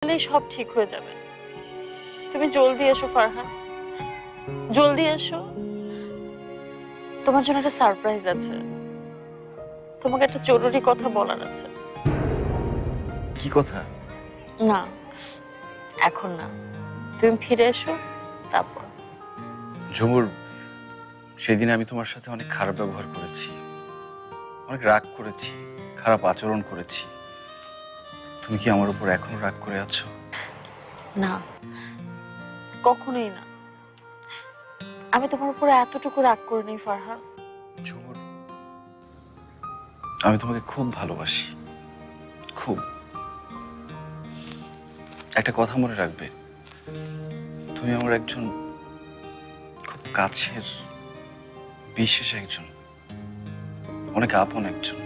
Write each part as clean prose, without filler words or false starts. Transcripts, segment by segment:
সব ঠিক হয়ে যাবে। তুমি জলদি এসো ফারহান, জলদি এসো। তোমার জন্য একটা সারপ্রাইজ আছে, তোমাকে একটা জরুরি কথা বলার আছে। কি কথা? না, এখন না, তুমি ফিরে এসো তারপর। ঝুমুর, সেদিন আমি তোমার সাথে অনেক খারাপ ব্যবহার করেছি, অনেক রাগ করেছি, খারাপ আচরণ করেছি। তুমি কি আমার উপর এখনো রাগ করে আছো? না, কখনোই না। আমি তোমার উপরে এতটুকু রাগ করে নেই ফারহান। ঝুমুর, আমি তোমাকে খুব ভালোবাসি, খুব। একটা কথা মনে রাখবে, তুমি আমার একজন খুব কাছের, বিশেষ একজন, অনেক আপন একজন।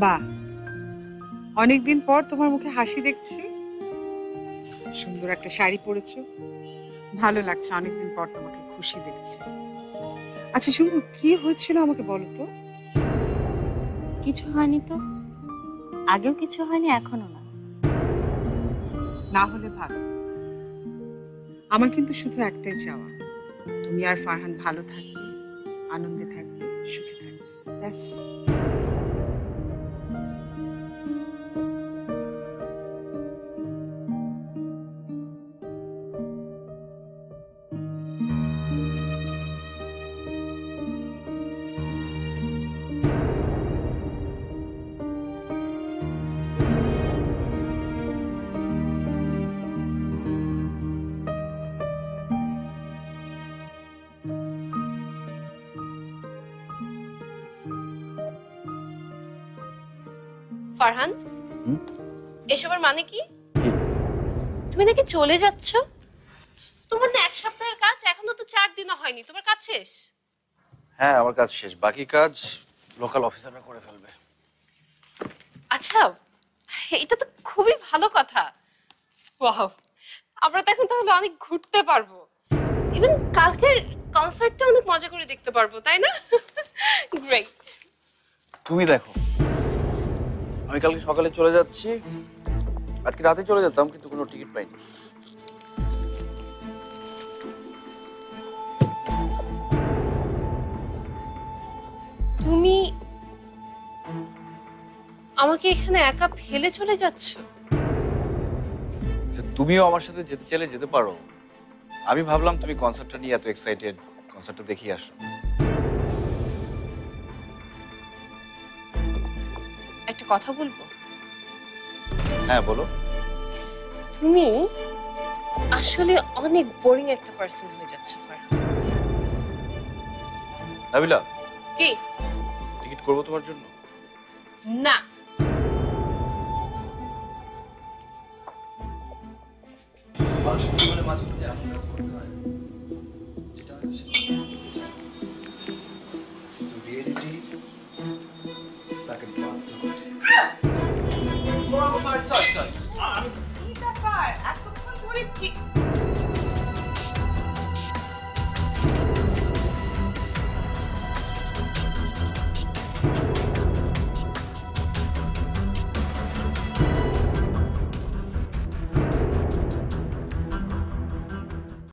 বাহ, অনেকদিন পর তোমার মুখে হাসি দেখছি। সুন্দর একটা শাড়ি পরেছো, ভালো লাগছে। অনেকদিন পর তোমাকে খুশি দেখছি। আচ্ছা শুনো, কি হয়েছিল আমাকে বলো তো। কিছু হয়নি তো, আগেও কিছু হয়নি, এখনো না। না হলে ভালো। আমার কিন্তু শুধু একটাই চাওয়া, তুমি আর ফারহান ভালো থাকবে, আনন্দে থাকবে, সুখে থাকবে, ব্যাস। ফারহান, হুম? এসবের মানে কি? তুমি নাকি চলে যাচ্ছ? তোমার না এক সপ্তাহের কাজ, এখনো তো 4 দিনও হয়নি, তোমার কাজ শেষ? হ্যাঁ, আমার কাজ শেষ, বাকি কাজ লোকাল অফিসাররা করে ফেলবে। আচ্ছা, এটা তো খুবই ভালো কথা। ওয়াও, আমরা তো এখন তাহলে অনেক ঘুরতে পারবো। ইভেন কালকের কনসার্টটা অনেক মজা করে দেখতে পারবো, তাই না? গ্রেট। তুমি দেখো, আমি কালকে সকালে চলে যাচ্ছি, আজকে রাতে চলে যেতাম কিন্তু কোনো টিকিট পাইনি। তুমি আমাকে এখানে একা ফেলে চলে যাচ্ছ? তুমিও আমার সাথে যেতে চাইলে যেতে পারো। আমি ভাবলাম তুমি কনসার্টটা নিয়ে এত এক্সাইটেড, কনসার্টটা দেখিয়ে আসো। একটা কথা বলবো? হ্যাঁ বলো। তুমি আসলে অনেক বোরিং একটা পার্সন হয়ে যাচ্ছ ফারহান। নাবিলা, কি? টিকিট করবো তোমার জন্য? না। মানুষের জীবনে মাঝে মাঝে এমন কাজ করতে হয় যেটা হয়তো সে করতে চায় না। কিন্তু রিয়েলিটি তাকে বাধ্য করে। Sorry sorry sorry